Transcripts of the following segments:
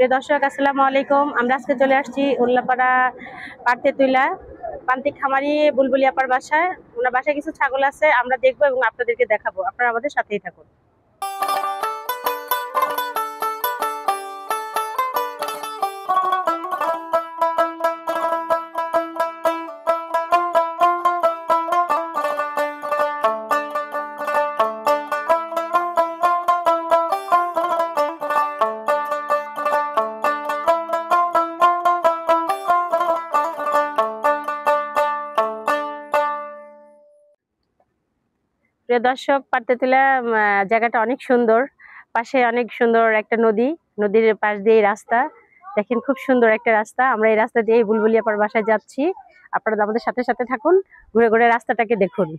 প্রিয় দর্শক, আসসালামু আলাইকুম। আমরা আজকে চলে আসছি উল্লাপাড়া পারতেতুলা প্রান্তিক খামারি বুলবুলি আপার বাসায়। ওনার বাসায় কিছু ছাগল আছে, আমরা দেখবো এবং আপনাদেরকে দেখাবো। আপনারা আমাদের সাথেই থাকুন। প্রিয় দর্শক, পারতেতুলা জায়গাটা অনেক সুন্দর। পাশে অনেক সুন্দর একটা নদী, নদীর পাশ দিয়ে রাস্তা দেখেন, খুব সুন্দর একটা রাস্তা। আমরা এই রাস্তা দিয়ে বুলবুলি আপার বাসায় যাচ্ছি। আপনারা আমাদের সাথে সাথে থাকুন, ঘুরে ঘুরে রাস্তাটাকে দেখুন।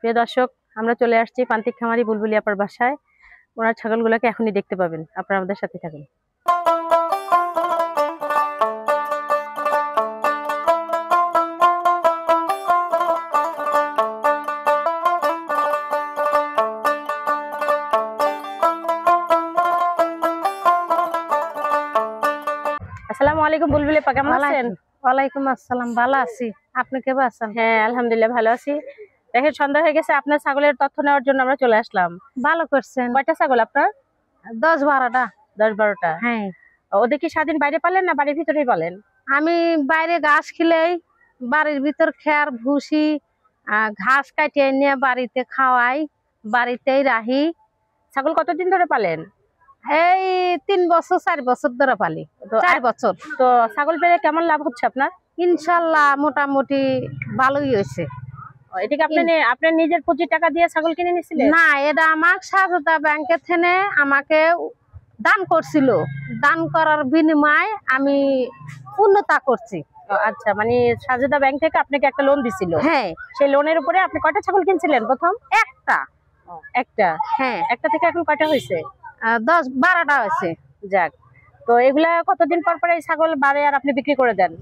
প্রিয় দর্শক, আমরা চলে আসছি প্রান্তিক খামারি বুলবুলি আপার বাসায়। ওনার ছাগলগুলোকে এখনই দেখতে পাবেন। আপনারা আমাদের সাথে থাকুন। আসসালামু আলাইকুম বুলবুলি আপা, কেমন আছেন? ওয়ালাইকুম আসসালাম, ভালো আছি। আপনি কেমন আছেন? হ্যাঁ, আলহামদুলিল্লাহ ভালো আছি। দেখেন, সন্ধ্যা হয়ে গেছে, আপনার ছাগলের তথ্য নেওয়ার জন্য আমরা চলে আসলাম। ভালো করছেন। কয়টা ছাগল আপনার? 10-12টা। 10-12টা। হ্যাঁ। ওদের কি স্বাধীন বাইরে পালেন না বাড়ির ভিতরেই পালেন? আমি বাইরে ঘাস খিলাই, বাড়ির ভিতর খেয়ার ভুসি ঘাস কাটিয়ে নিয়ে বাড়িতে খাওয়াই, বাড়িতেই রাখি। ছাগল কতদিন ধরে পালেন? এই 3 বছর 4 বছর ধরে পালি। 4 বছর। তো ছাগল পেলে কেমন লাভ হচ্ছে আপনার? ইনশাল্লাহ মোটামুটি ভালোই হয়েছে। এটাকে আপনি নিজের পুঁজি টাকা দিয়ে ছাগল কিনে নিয়েছিলেন? না, এটা আমাকে স্বাধীনতা ব্যাংকে থেকে আমাকে দান করছিল। দান করার বিনিময়ে আমি উন্নতা করছি। আচ্ছা, মানে সাজেদা ব্যাংক থেকে আপনাকে একটা লোন দিছিল? হ্যাঁ। সেই লোনের উপরে আপনি কয়টা ছাগল কিনছিলেন প্রথম? একটা। হ্যাঁ। একটা থেকে এখন কয়টা হয়েছে? 10-12টা হয়েছে। যাক, তো এগুলা কতদিন পর পর এই ছাগল বাড়ে আর আপনি বিক্রি করে দেন?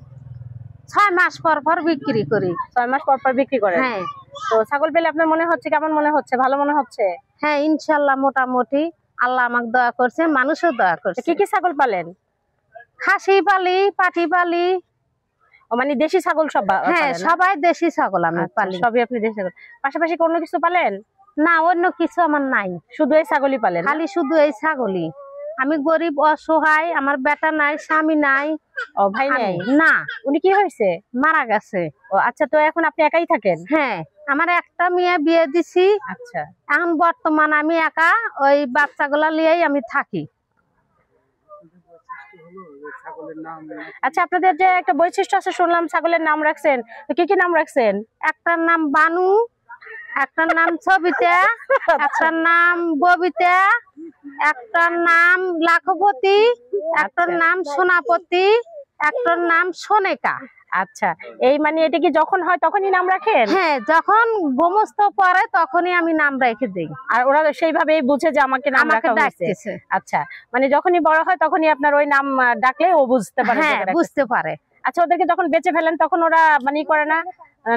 6 মাস পর পর বিক্রি করি। 6 মাস পর পর বিক্রি করেন? হ্যাঁ। তো ছাগল পেলে আপনার মনে হচ্ছে কেমন মনে হচ্ছে? ভালো মনে হচ্ছে? হ্যাঁ, ইনশাল্লাহ মোটামুটি আল্লাহ আমাকে দোয়া করছে, মানুষও দোয়া করছে। কি কি ছাগল পালেন? খাসি পালি, পাটি পালি। মানে দেশি ছাগল সব? হ্যাঁ, সবাই দেশি ছাগল আমি পালি। সবই আপনি দেশি ছাগল? পাশাপাশি কোনো কিছু পালেন? না, অন্য কিছু আমার নাই, শুধু এই ছাগলই পালেন? খালি শুধু এই ছাগলই। আমি গরিব, অসহায়, আমার বেটা নাই, স্বামী নাই। ও, ভাই নাই? না। উনি কি হয়েছে? মারা গেছে। ও আচ্ছা, তো এখন আপনি একাই থাকেন? হ্যাঁ, আমার একটা মেয়ে বিয়ে দিছি। আচ্ছা, এখন বর্তমান আমি একা, ওই বাচ্চাগুলা নিয়েই আমি থাকি। আচ্ছা, আপনাদের যে একটা বৈশিষ্ট্য আছে শুনলাম, ছাগলের নাম রাখছেন, তো কি কি নাম রাখছেন? একটার নাম বানু, একটার নাম সবিতা, একটার নাম ববিতা, একটার নাম লাখপতি, একটার নাম সোনাপতি, একটার নাম সোনেকা। আচ্ছা, এই মানে এটা কি যখন হয় তখনই নাম রাখেন? হ্যাঁ, যখন গোমস্ত পরে তখনই আমি নাম রেখে দিই। আর ওরা সেইভাবেই বুঝে যে আমাকে নাম রাখা হয়েছে? আচ্ছা, মানে যখনই বড় হয় তখনই আপনার ওই নাম ডাকলে ও বুঝতে পারে? হ্যাঁ, বুঝতে পারে। আচ্ছা, ওদেরকে যখন বেঁচে ফেলেন তখন ওরা মানে করে না,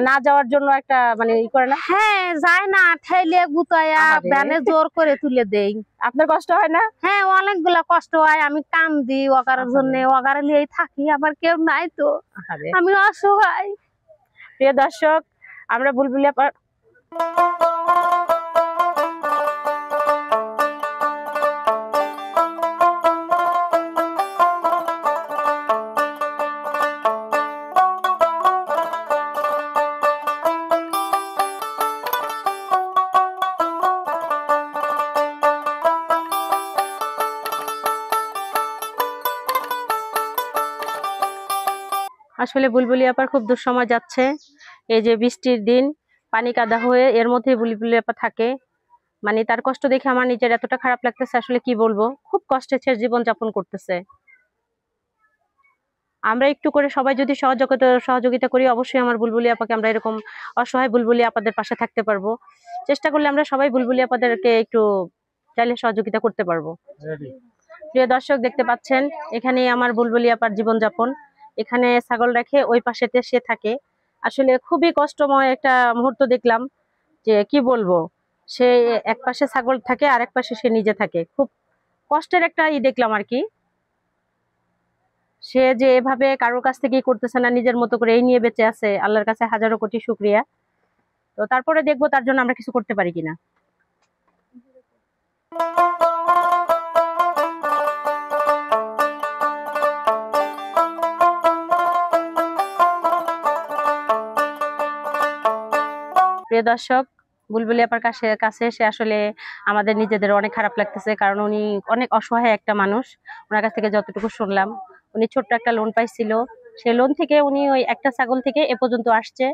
না যাওয়ার জন্য একটা মানে ই করে না? হ্যাঁ, যায় না, ঠেলে গুতায়া ব্যানে জোর করে তুলে দেই। আপনার কষ্ট হয় না? হ্যাঁ, অনেকগুলা কষ্ট হয়। আমি কাম দিই ওগারের জন্য, ওগারে নিয়েই থাকি, আবার কেউ নাই তো, আমি অসহায়। প্রিয় দর্শক, আমরা বুলবুলি আপা আসলে বুলবুলি আপার খুব দুঃসময় যাচ্ছে। এই যে বৃষ্টির দিন, পানি কাদা হয়ে এর মধ্যে বুলবুলি আপা থাকে। মানে তার কষ্ট দেখে আমার নিজের এতটা খারাপ লাগতেছে, আসলে কি বলবো, খুব কষ্টে সে জীবন যাপন করতেছে। আমরা একটু করে সবাই যদি সহযোগিতা করি, অবশ্যই আমার বুলবুলি আপাকে আমরা এরকম অসহায় বুলবুলি আপাদের পাশে থাকতে পারবো। চেষ্টা করলে আমরা সবাই বুলবুলি আপাদেরকে একটু চাইলে সহযোগিতা করতে পারবো। প্রিয় দর্শক, দেখতে পাচ্ছেন এখানে আমার বুলবুলি আপার জীবনযাপন। এখানে ছাগল রেখে ওই পাশেতে সে থাকে। আসলে খুবই কষ্টময় একটা মুহূর্ত দেখলাম, যে কি বলবো, সে এক পাশে ছাগল থাকে আর এক পাশে সে নিজে থাকে। খুব কষ্টের একটা দেখলাম আর কি। সে যে এভাবে কারোর কাছ থেকে করতেছে না, নিজের মতো করে এই নিয়ে বেঁচে আছে, আল্লাহর কাছে হাজারো কোটি শুকরিয়া। তো তারপরে দেখবো তার জন্য আমরা কিছু করতে পারি কিনা। প্রিয় দর্শক, বুলবুলি আপার কাছে এসে আসলে আমাদের নিজেদের অনেক খারাপ লাগতেছে, কারণ উনি অনেক অসহায় একটা মানুষ। ওনার কাছ থেকে যতটুকু শুনলাম, উনি ছোট্ট একটা লোন পাইছিল, সেই লোন থেকে উনি ওই একটা ছাগল থেকে এ পর্যন্ত আসছে।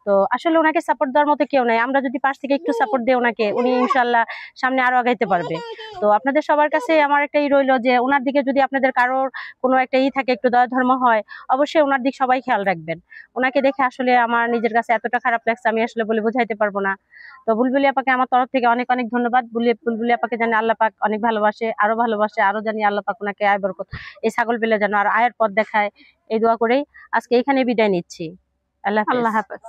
তো আসলে ওনাকে সাপোর্ট দেওয়ার মতো কেউ নাই। আমরা যদি পাশ থেকে একটু সাপোর্ট দিই ওনাকে, উনি ইনশাল্লাহ সামনে আরো আগাইতে পারবে। তো আপনাদের সবার কাছে আমার একটা রইলো যে ওনার দিকে যদি আপনাদের কারোর কোনো একটা থাকে, একটু দয়া ধর্ম হয়, অবশ্যই ওনার দিক সবাই খেয়াল রাখবেন। ওনাকে দেখে আসলে আমার নিজের কাছে এতটা খারাপ লাগছে, আমি আসলে বলে বোঝাইতে পারবো না। তো বুলবুলি আপাকে আমার তরফ থেকে অনেক অনেক ধন্যবাদ। বুলবুলি আপাকে জানি আল্লাহ পাক অনেক ভালোবাসে, আরো জানি আল্লাহ পাক ওনাকে আয় বরকত, এই ছাগল পেলে যেন আর আয়ের পথ দেখায়, এই দোয়া করেই আজকে এখানে বিদায় নিচ্ছি। আল্লাহ হাফেজ।